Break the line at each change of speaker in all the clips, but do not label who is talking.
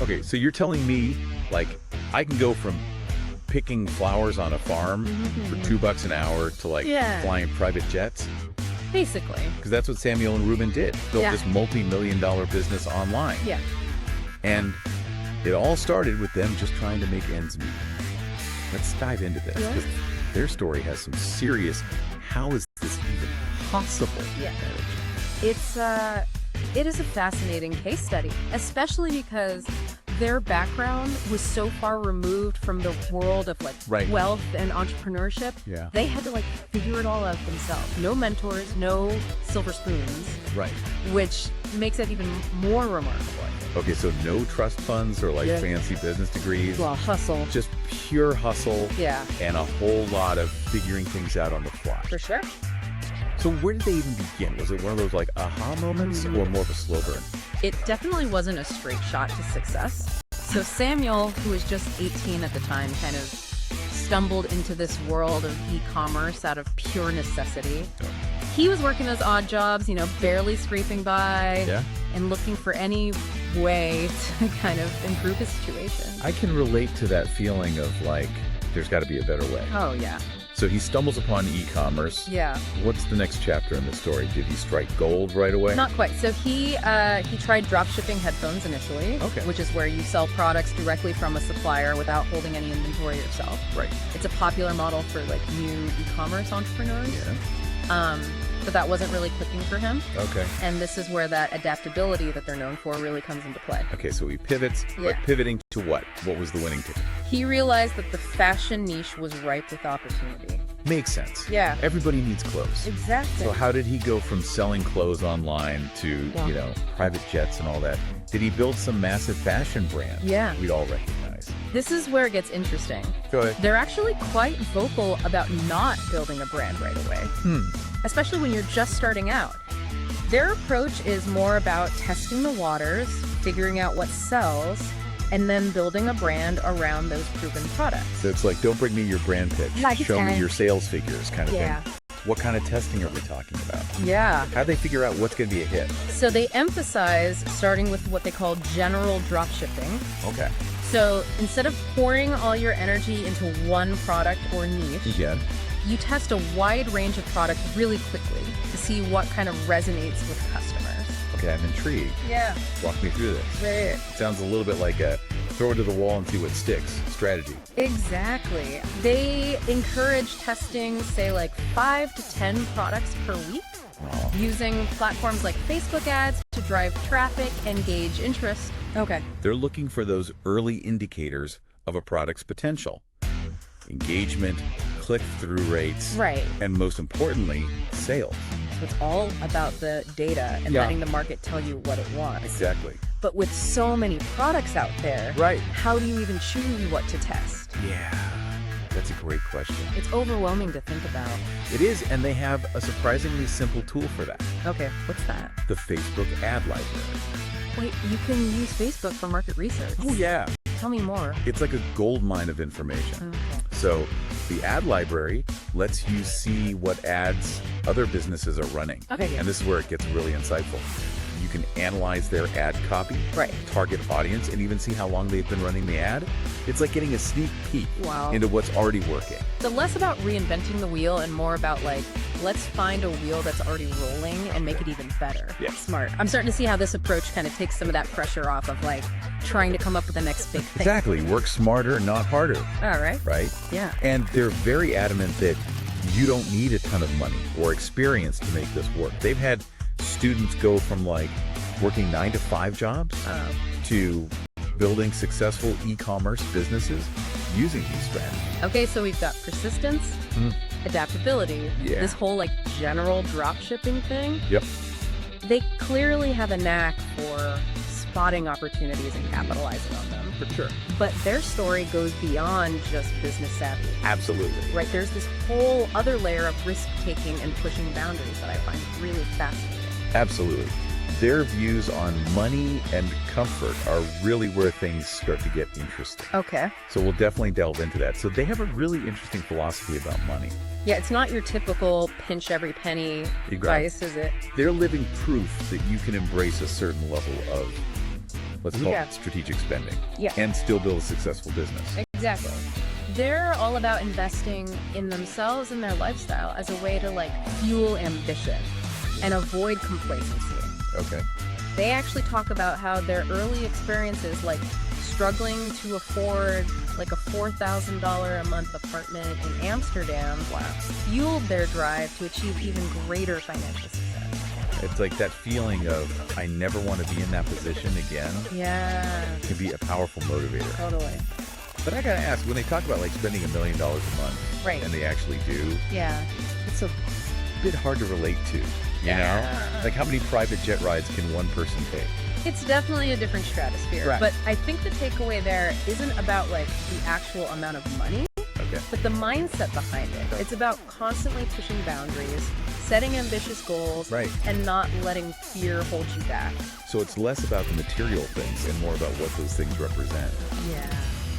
Okay, so you're telling me, like, I can go from picking flowers on a farm for $2 an hour to, like, flying private jets?
Basically.
Because that's what Samuel and Ruben did. Built this multi-million-dollar business online.
Yeah.
And it all started with them just trying to make ends meet. Let's dive into this, because their story has some serious, how is this even possible?
Yeah. It is a fascinating case study, especially because their background was so far removed from the world of wealth and entrepreneurship.
Yeah.
They had to figure it all out themselves. No mentors, no silver spoons.
Right.
Which makes it even more remarkable.
Okay, so no trust funds or fancy business degrees.
Well, hustle.
Just pure hustle.
Yeah.
And a whole lot of figuring things out on the fly.
For sure.
So where did they even begin? Was it one of those aha moments or more of a slow burn?
It definitely wasn't a straight shot to success. So Samuel, who was just 18 at the time, kind of stumbled into this world of e-commerce out of pure necessity. He was working those odd jobs, barely scraping by and looking for any way to kind of improve his situation.
I can relate to that feeling of there's got to be a better way.
Oh, yeah.
So he stumbles upon e-commerce.
Yeah.
What's the next chapter in the story? Did he strike gold right away?
Not quite. So he tried dropshipping headphones initially, which is where you sell products directly from a supplier without holding any inventory yourself.
Right.
It's a popular model for new e-commerce entrepreneurs.
Yeah.
But that wasn't really clicking for him.
Okay.
And this is where that adaptability that they're known for really comes into play.
Okay, so he pivots, but pivoting to what? What was the winning ticket?
He realized that the fashion niche was ripe with opportunity.
Makes sense.
Yeah.
Everybody needs clothes.
Exactly.
So how did he go from selling clothes online to, private jets and all that? Did he build some massive fashion brand we'd all recognize?
This is where it gets interesting.
Go ahead.
They're actually quite vocal about not building a brand right away. Especially when you're just starting out. Their approach is more about testing the waters, figuring out what sells, and then building a brand around those proven products.
So it's don't bring me your brand pitch. Show me your sales figures kind of thing. What kind of testing are we talking about?
Yeah.
How do they figure out what's going to be a hit?
So they emphasize starting with what they call general dropshipping.
Okay.
So instead of pouring all your energy into one product or niche, you test a wide range of products really quickly to see what kind of resonates with customers.
Okay, I'm intrigued.
Yeah.
Walk me through this.
Right.
It sounds a little bit like a throw it to the wall and see what sticks strategy.
Exactly. They encourage testing, say, 5 to 10 products per week, using platforms like Facebook ads to drive traffic and gauge interest. Okay.
They're looking for those early indicators of a product's potential. Engagement, click-through rates, and most importantly, sales.
So it's all about the data and letting the market tell you what it wants.
Exactly.
But with so many products out there, how do you even choose what to test?
Yeah, that's a great question.
It's overwhelming to think about.
It is, and they have a surprisingly simple tool for that.
Okay, what's that?
The Facebook ad library.
Wait, you can use Facebook for market research?
Oh, yeah.
Tell me more.
It's like a gold mine of information.
Okay.
So the ad library lets you see what ads other businesses are running.
Okay.
And this is where it gets really insightful. You can analyze their ad copy, target audience, and even see how long they've been running the ad. It's like getting a sneak peek into what's already working.
So less about reinventing the wheel and more about let's find a wheel that's already rolling and make it even better.
Yeah.
Smart. I'm starting to see how this approach kind of takes some of that pressure off of trying to come up with the next big thing.
Exactly. Work smarter, not harder.
All right.
Right?
Yeah.
And they're very adamant that you don't need a ton of money or experience to make this work. They've had students go from working 9-to-5 jobs to building successful e-commerce businesses using these strategies.
Okay, so we've got persistence, adaptability, this whole general drop shipping thing.
Yep.
They clearly have a knack for spotting opportunities and capitalizing on them.
For sure.
But their story goes beyond just business savvy.
Absolutely.
Right, there's this whole other layer of risk-taking and pushing boundaries that I find really fascinating.
Absolutely. Their views on money and comfort are really where things start to get interesting.
Okay.
So we'll definitely delve into that. So they have a really interesting philosophy about money.
Yeah, it's not your typical pinch every penny advice, is it?
They're living proof that you can embrace a certain level of Let's call
Yeah.
it strategic spending.
Yeah.
And still build a successful business.
Exactly. They're all about investing in themselves and their lifestyle as a way to like fuel ambition and avoid complacency.
Okay.
They actually talk about how their early experiences, like struggling to afford like a $4,000 a month apartment in Amsterdam, fueled their drive to achieve even greater financial success.
It's like that feeling of, I never want to be in that position again,
Yeah,
can be a powerful motivator.
totally.
But I gotta ask, when they talk about like spending $1 million a month,
Right.
and they actually do,
Yeah.
it's a bit hard to relate to, you know? Like, how many private jet rides can one person take?
It's definitely a different stratosphere.
Right.
But I think the takeaway there isn't about like the actual amount of money,
Okay.
but the mindset behind it.
Right.
It's about constantly pushing boundaries, setting ambitious goals,
Right.
and not letting fear hold you back.
So it's less about the material things and more about what those things represent.
Yeah.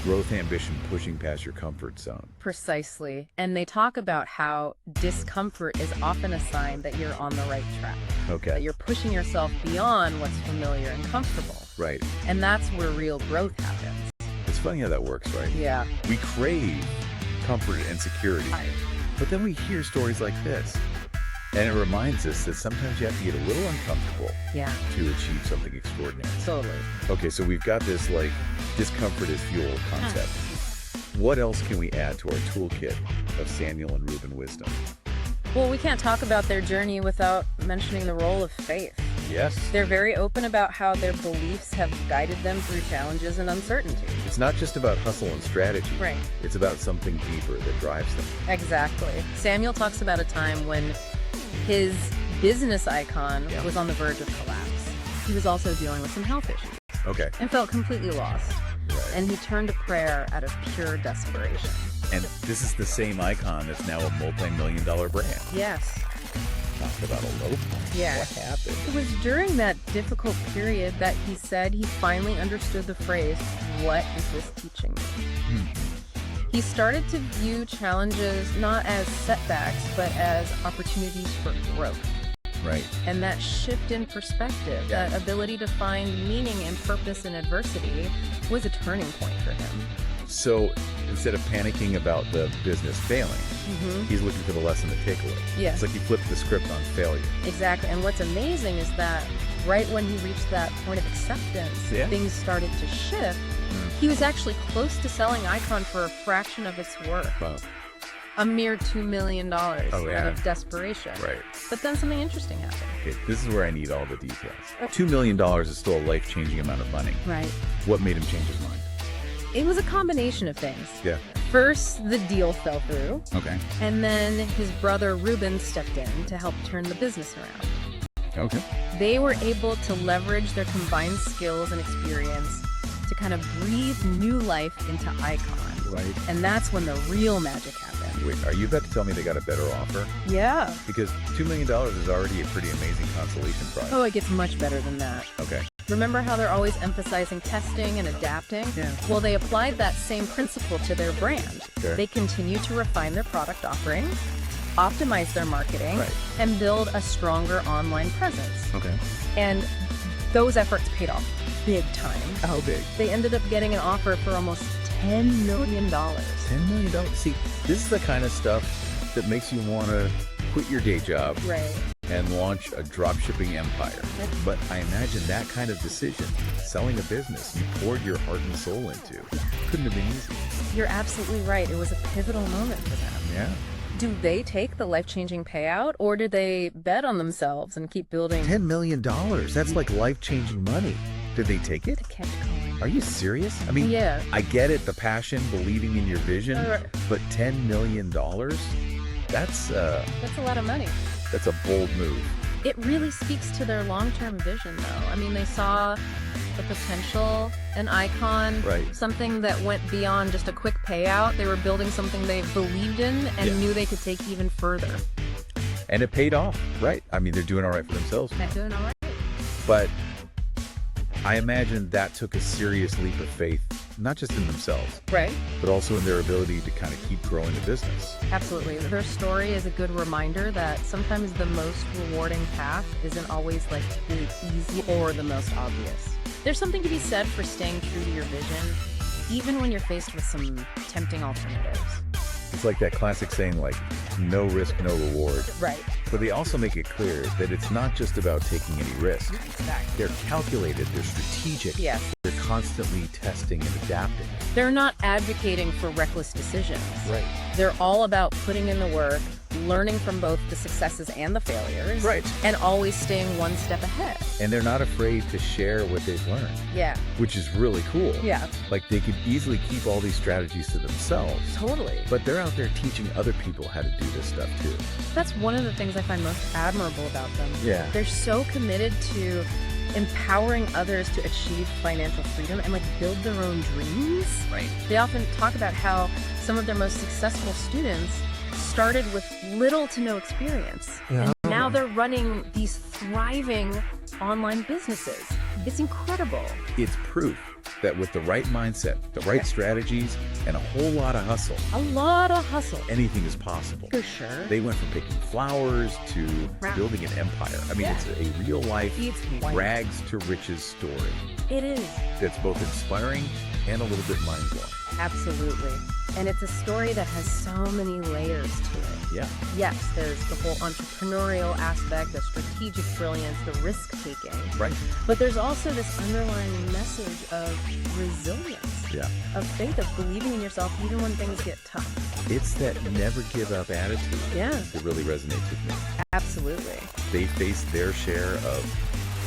Growth, ambition, pushing past your comfort zone.
Precisely. And they talk about how discomfort is often a sign that you're on the right track, that
Okay.
you're pushing yourself beyond what's familiar and comfortable.
Right.
And that's where real growth happens.
It's funny how that works, right?
Yeah.
We crave comfort and security, but then we hear stories like this. And it reminds us that sometimes you have to get a little uncomfortable
Yeah,
to achieve something extraordinary.
totally.
Okay, so we've got this like discomfort is fuel concept. What else can we add to our toolkit of Samuel and Reuben wisdom?
Well, we can't talk about their journey without mentioning the role of faith.
Yes.
They're very open about how their beliefs have guided them through challenges and uncertainty.
It's not just about hustle and strategy.
Right.
It's about something deeper that drives them.
Exactly. Samuel talks about a time when his business icon was on the verge of collapse. He was also dealing with some health issues
Okay.
and felt completely lost.
Right.
And he turned to prayer out of pure desperation.
And this is the same icon that's now a multi-million-dollar brand.
Yes.
Talk about a low point.
Yeah.
What happened?
It was during that difficult period that he said he finally understood the phrase, "What is this teaching me?" He started to view challenges not as setbacks, but as opportunities for growth.
Right.
And that shift in perspective, that ability to find meaning and purpose in adversity, was a turning point for him.
So instead of panicking about the business failing, he's looking for the lesson to take away.
Yeah.
It's like he flipped the script on failure.
Exactly. And what's amazing is that right when he reached that point of acceptance, things started to shift. He was actually close to selling Icon for a fraction of its worth.
Wow.
A mere $2 million out
yeah.
of desperation.
Right.
But then something interesting happened.
Okay, this is where I need all the details. $2 million is still a life-changing amount of money.
Right.
What made him change his mind?
It was a combination of things.
Yeah.
First, the deal fell through.
Okay.
And then his brother Reuben stepped in to help turn the business around.
Okay.
They were able to leverage their combined skills and experience to kind of breathe new life into Icon.
Right.
And that's when the real magic happened.
Wait, are you about to tell me they got a better offer?
Yeah.
Because $2 million is already a pretty amazing consolation prize.
Oh, it gets much better than that.
Okay.
Remember how they're always emphasizing testing and adapting?
Yeah.
Well, they applied that same principle to their brand.
Sure.
They continue to refine their product offerings, optimize their marketing,
Right.
and build a stronger online presence.
Okay.
And those efforts paid off big time.
How big?
They ended up getting an offer for almost $10 million.
$10 million. See, this is the kind of stuff that makes you want to quit your day job
Right.
and launch a dropshipping empire. But I imagine that kind of decision, selling a business you poured your heart and soul into, couldn't have been easy.
You're absolutely right. It was a pivotal moment for them.
Yeah.
Do they take the life-changing payout, or do they bet on themselves and keep building?
$10 million. That's like life-changing money. Did they take it?
Kept going.
Are you serious? I mean,
Yeah.
I get it, the passion, believing in your vision, but $10 million? That's
a lot of money.
a bold move.
It really speaks to their long-term vision, though. I mean, they saw the potential, an icon,
Right.
something that went beyond just a quick payout. They were building something they believed in and knew they could take even further.
And it paid off, right? I mean, they're doing all right for themselves.
They're doing all right.
But I imagine that took a serious leap of faith, not just in themselves,
Right.
but also in their ability to kind of keep growing the business.
Absolutely. Their story is a good reminder that sometimes the most rewarding path isn't always like the easy or the most obvious. There's something to be said for staying true to your vision, even when you're faced with some tempting alternatives.
It's like that classic saying, like, no risk, no reward.
Right.
But they also make it clear that it's not just about taking any risk.
Exactly.
They're calculated, they're strategic,
Yes.
they're constantly testing and adapting.
They're not advocating for reckless decisions.
Right.
They're all about putting in the work, learning from both the successes and the failures.
Right.
And always staying one step ahead.
And they're not afraid to share what they've learned,
Yeah.
which is really cool.
Yeah.
Like, they could easily keep all these strategies to themselves,
Totally.
but they're out there teaching other people how to do this stuff too.
That's one of the things I find most admirable about them.
Yeah.
They're so committed to empowering others to achieve financial freedom and like build their own dreams.
Right.
They often talk about how some of their most successful students started with little to no experience.
Yeah.
And now they're running these thriving online businesses. It's incredible.
It's proof that with the right mindset, the right strategies, and a whole lot of hustle,
A lot of hustle.
anything is possible.
For sure.
They went from picking flowers to
Wow.
building an empire. I mean,
Yeah.
it's a real life
It's wonderful.
rags to riches story
It is.
that's both inspiring and a little bit mind-blowing.
Absolutely. And it's a story that has so many layers to it.
Yeah.
Yes, there's the whole entrepreneurial aspect, the strategic brilliance, the risk-taking.
Right.
But there's also this underlying message of resilience,
Yeah.
of faith, of believing in yourself even when things get tough.
It's that never give up attitude
Yeah,
that really resonates with me.
absolutely.
They faced their share of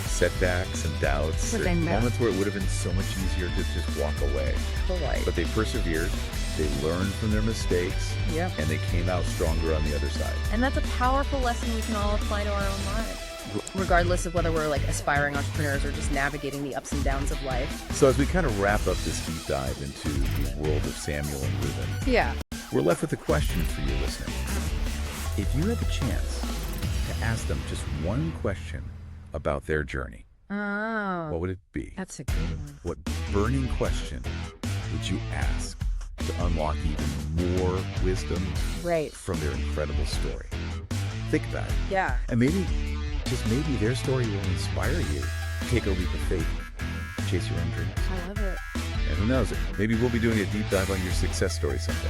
setbacks and doubts,
But
and
they
moments where it would have been so much easier to just walk away.
Right.
But they persevered, they learned from their mistakes,
Yeah.
and they came out stronger on the other side.
And that's a powerful lesson we can all apply to our own lives, regardless of whether we're like aspiring entrepreneurs or just navigating the ups and downs of life.
So as we kind of wrap up this deep dive into the world of Samuel and Reuben,
Yeah.
we're left with a question for you listening. If you had the chance to ask them just one question about their journey,
Oh,
what would it be?
that's a good one.
What burning question would you ask to unlock even more wisdom
Right.
from their incredible story? Think about it.
Yeah.
And maybe, just maybe, their story will inspire you to take a leap of faith, chase your own dreams.
I love it.
And who knows, maybe we'll be doing a deep dive on your success story someday.